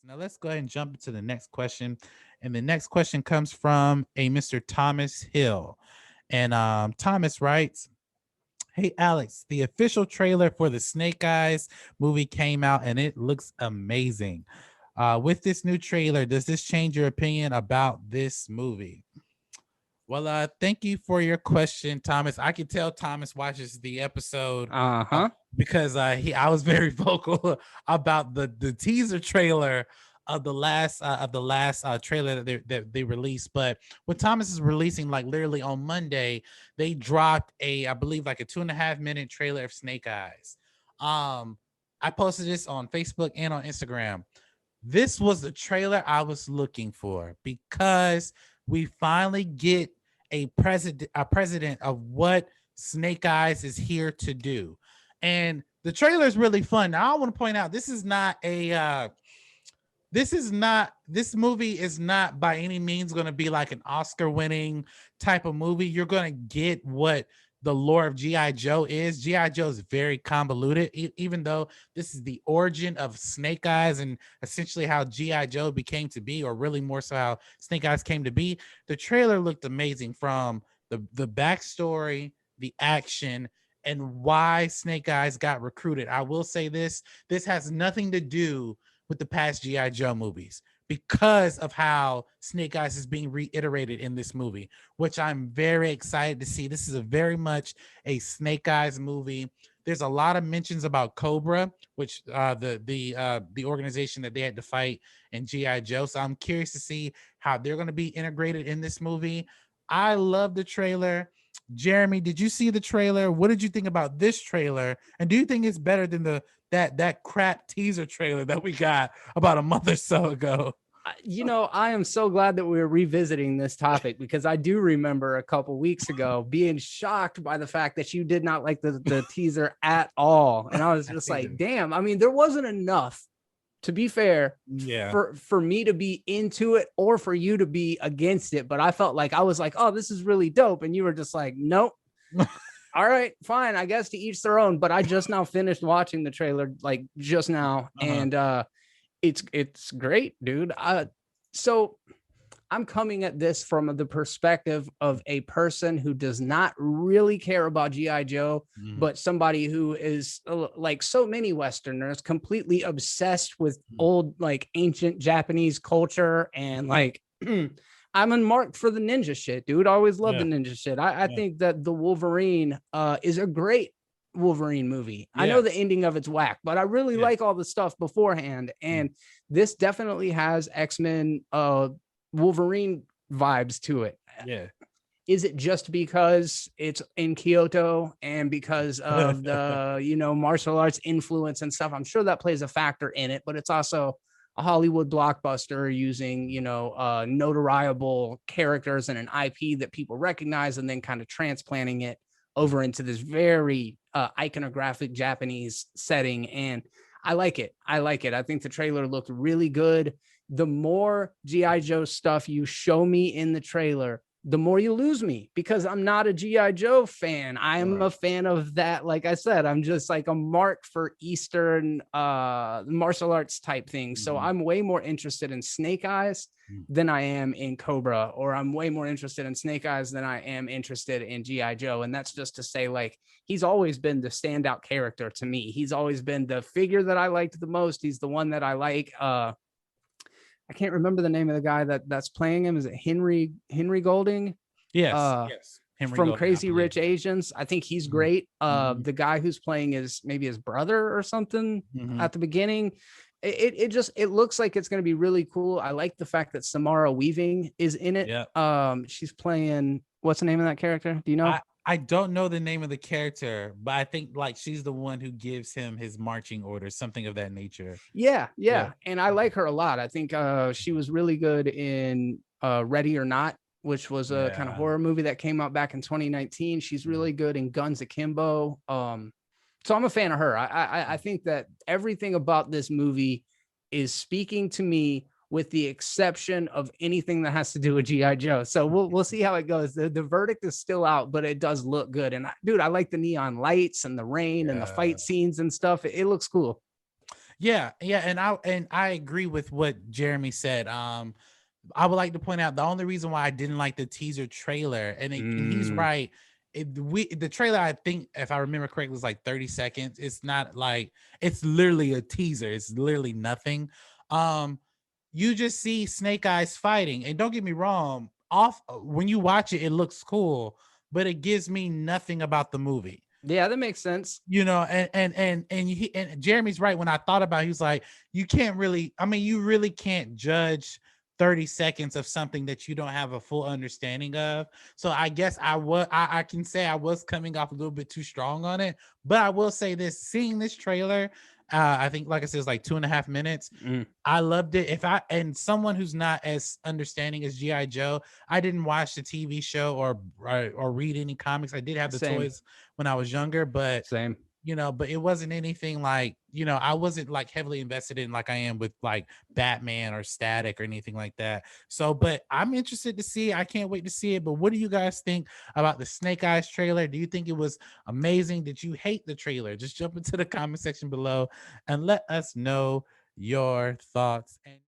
Now let's go ahead and jump into the next question. And the next question comes from a Mr. Thomas Hill. And Thomas writes, "Hey Alex, the official trailer for the Snake Eyes movie came out and it looks amazing. With this new trailer, does this change your opinion about this movie?" Well, thank you for your question, Thomas. I can tell Thomas watches the episode because I was very vocal about the teaser trailer of the last trailer that they released. But what Thomas is releasing, like literally on Monday, they dropped I believe like a 2.5 minute trailer of Snake Eyes. I posted this on Facebook and on Instagram. This was the trailer I was looking for because we finally get a president of what Snake Eyes is here to do. And the trailer is really fun. Now I want to point out this movie is not by any means going to be like an Oscar winning type of movie. You're going to get what the lore of GI Joe is. GI Joe is very convoluted, even though this is the origin of Snake Eyes and essentially how GI Joe became to be, or really more so how Snake Eyes came to be. The trailer looked amazing, from the backstory, the action, and why Snake Eyes got recruited. I will say this has nothing to do with the past GI Joe movies, because of how Snake Eyes is being reiterated in this movie, which I'm very excited to see. This is a very much a Snake Eyes movie. There's a lot of mentions about Cobra, which the organization that they had to fight in GI Joe. So I'm curious to see how they're going to be integrated in this movie. I love the trailer. Jeremy, did you see the trailer? What did you think about this trailer? And do you think it's better than that crap teaser trailer that we got about a month or so ago? I am so glad that we're revisiting this topic, because I do remember a couple weeks ago being shocked by the fact that you did not like the teaser at all. And I was just like, damn, I mean, there wasn't enough, to be fair, for me to be into it or for you to be against it. But I felt like I was like, oh, this is really dope. And you were just like, nope. All right, fine. I guess to each their own. But I just now finished watching the trailer, like just now. And it's great, dude. So I'm coming at this from the perspective of a person who does not really care about GI Joe, but somebody who is, like so many Westerners, completely obsessed with old, like ancient Japanese culture. And like I'm unmarked for the ninja shit, dude. I always loved the ninja shit. I think that the Wolverine is a great Wolverine movie. I know the ending of it's whack, but I really like all the stuff beforehand. And this definitely has X-Men Wolverine vibes to it. Yeah. Is it just because it's in Kyoto and because of the, martial arts influence and stuff? I'm sure that plays a factor in it, but it's also a Hollywood blockbuster using, notariable characters and an IP that people recognize, and then kind of transplanting it over into this very iconographic Japanese setting. And I like it. I think the trailer looked really good. The more GI Joe stuff you show me in the trailer, the more you lose me, because I'm not a GI Joe fan. I am a fan of that. Like I said, I'm just like a mark for Eastern martial arts type things. So I'm way more interested in Snake Eyes than I am in Cobra, or I'm way more interested in Snake Eyes than I am interested in GI Joe. And that's just to say, like, he's always been the standout character to me. He's always been the figure that I liked the most. He's the one that I like. I can't remember the name of the guy that's playing him. Is it Henry Golding? Yes. Henry from Golding, Crazy Rich Asians. I think he's great. The guy who's playing is maybe his brother or something at the beginning. It looks like it's going to be really cool. I like the fact that Samara Weaving is in it. She's playing, what's the name of that character? Do you know? I don't know the name of the character, but I think like she's the one who gives him his marching orders, something of that nature. Yeah. And I like her a lot. I think she was really good in Ready or Not, which was a kind of horror movie that came out back in 2019. She's really good in Guns Akimbo. So I'm a fan of her. I think that everything about this movie is speaking to me, with the exception of anything that has to do with GI Joe. So we'll see how it goes. The verdict is still out, but it does look good. And dude, I like the neon lights and the rain and the fight scenes and stuff. It looks cool. Yeah, yeah, and I agree with what Jeremy said. I would like to point out the only reason why I didn't like the teaser trailer, and he's Mm, right. The trailer, I think, if I remember correctly, was like 30 seconds. It's not like it's literally a teaser. It's literally nothing. Um, you just see Snake Eyes fighting, and don't get me wrong. Off when you watch it, it looks cool, but it gives me nothing about the movie. yeah, that makes sense. And Jeremy's right. When I thought about it, he was like, you can't really, I mean, you really can't judge 30 seconds of something that you don't have a full understanding of. So I guess I can say I was coming off a little bit too strong on it. But I will say this, seeing this trailer, I think, like I said, it's like 2.5 minutes. Mm, I loved it. If I and someone who's not as understanding as GI Joe, I didn't watch the TV show or read any comics. I did have the same, toys when I was younger, but same. but it wasn't anything like, I wasn't like heavily invested in like I am with like Batman or Static or anything like that. So, but I'm interested to see. I can't wait to see it. But what do you guys think about the Snake Eyes trailer? Do you think it was amazing? Did you hate the trailer? Just jump into the comment section below and let us know your thoughts. And